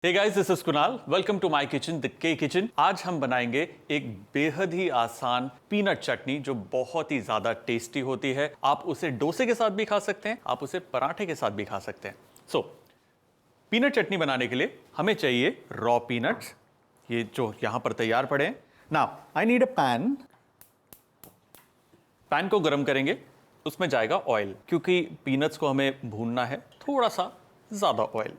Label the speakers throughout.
Speaker 1: Hey guys, this is Kunal. Welcome to my kitchen, the K kitchen. आज हम बनाएंगे एक बेहद ही आसान पीनट चटनी जो बहुत ही ज्यादा टेस्टी होती है। आप उसे डोसे के साथ भी खा सकते हैं, आप उसे पराठे के साथ भी खा सकते हैं। सो पीनट चटनी बनाने के लिए हमें चाहिए रॉ पीनट्स, ये जो यहां पर तैयार पड़े हैं। Now I need a pan. Pan को गर्म करेंगे, उसमें जाएगा ऑयल, क्योंकि पीनट्स को हमें भूनना है, थोड़ा सा ज्यादा ऑयल।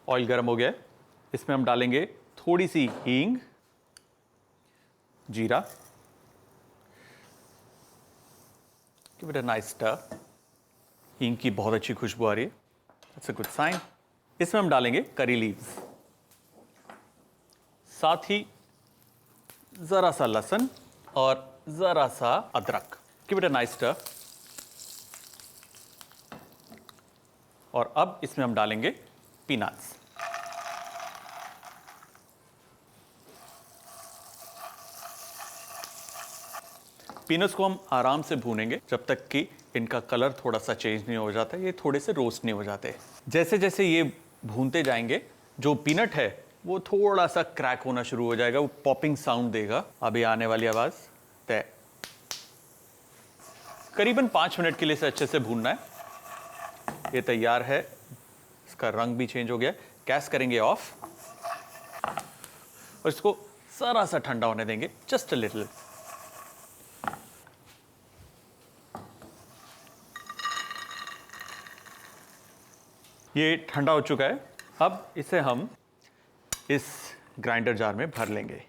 Speaker 1: ऑयल गर्म हो गया है, इसमें हम डालेंगे थोड़ी सी हींग, जीरा, give it a nice stir. हींग की बहुत अच्छी खुशबू आ रही है, इट्स अ गुड साइन। इसमें हम डालेंगे करी लीव्स, साथ ही जरा सा लहसुन और जरा सा अदरक, give it a nice stir. और अब इसमें हम डालेंगे पीनट्स। पीनट्स को हम आराम से भूनेंगे जब तक कि इनका कलर थोड़ा सा चेंज नहीं हो जाता, ये थोड़े से रोस्ट नहीं हो जाते। जैसे जैसे ये भूनते जाएंगे, जो पीनट है वो थोड़ा सा क्रैक होना शुरू हो जाएगा, वो पॉपिंग साउंड देगा। अभी आने वाली आवाज तय। करीबन 5 मिनट के लिए इसे अच्छे से भूनना है। ये तैयार है, इसका रंग भी चेंज हो गया। गैस करेंगे ऑफ और इसको जरा सा ठंडा होने देंगे, जस्ट अ लिटिल। ये ठंडा हो चुका है, अब इसे हम इस ग्राइंडर जार में भर लेंगे।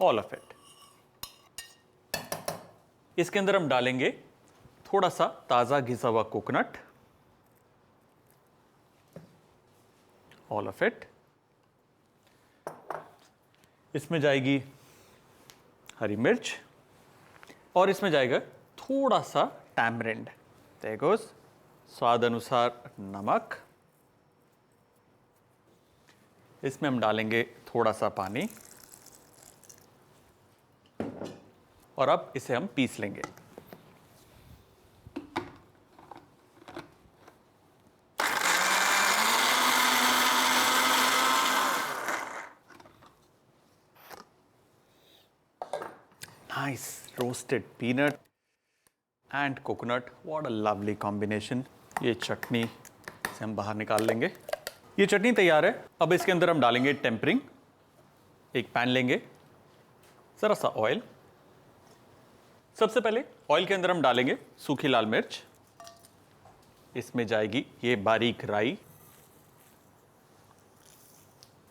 Speaker 1: All of it. इसके अंदर हम डालेंगे थोड़ा सा ताजा घिसा हुआ कोकोनट, ऑल ऑफ इट। इसमें जाएगी हरी मिर्च और इसमें जाएगा थोड़ा सा टैमरिंड। There goes. स्वाद अनुसार नमक। इसमें हम डालेंगे थोड़ा सा पानी और अब इसे हम पीस लेंगे। Nice roasted peanut and coconut, what a lovely combination. ये चटनी से हम बाहर निकाल लेंगे। ये चटनी तैयार है। अब इसके अंदर हम डालेंगे टेम्परिंग। एक पैन लेंगे, जरा सा ऑयल। सबसे पहले ऑयल के अंदर हम डालेंगे सूखी लाल मिर्च, इसमें जाएगी ये बारीक राई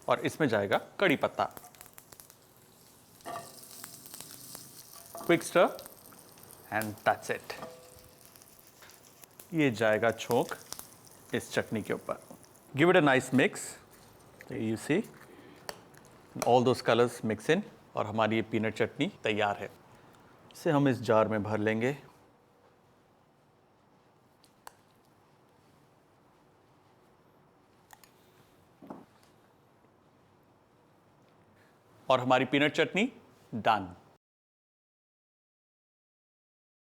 Speaker 1: और इसमें जाएगा कड़ी पत्ता। Quick stir and that's it. ये जाएगा छोंक इस चटनी के ऊपर। Give it a nice mix. You see all those colours mix in और हमारी ये पीनट चटनी तैयार है। इसे हम इस जार में भर लेंगे। और हमारी पीनट चटनी डन।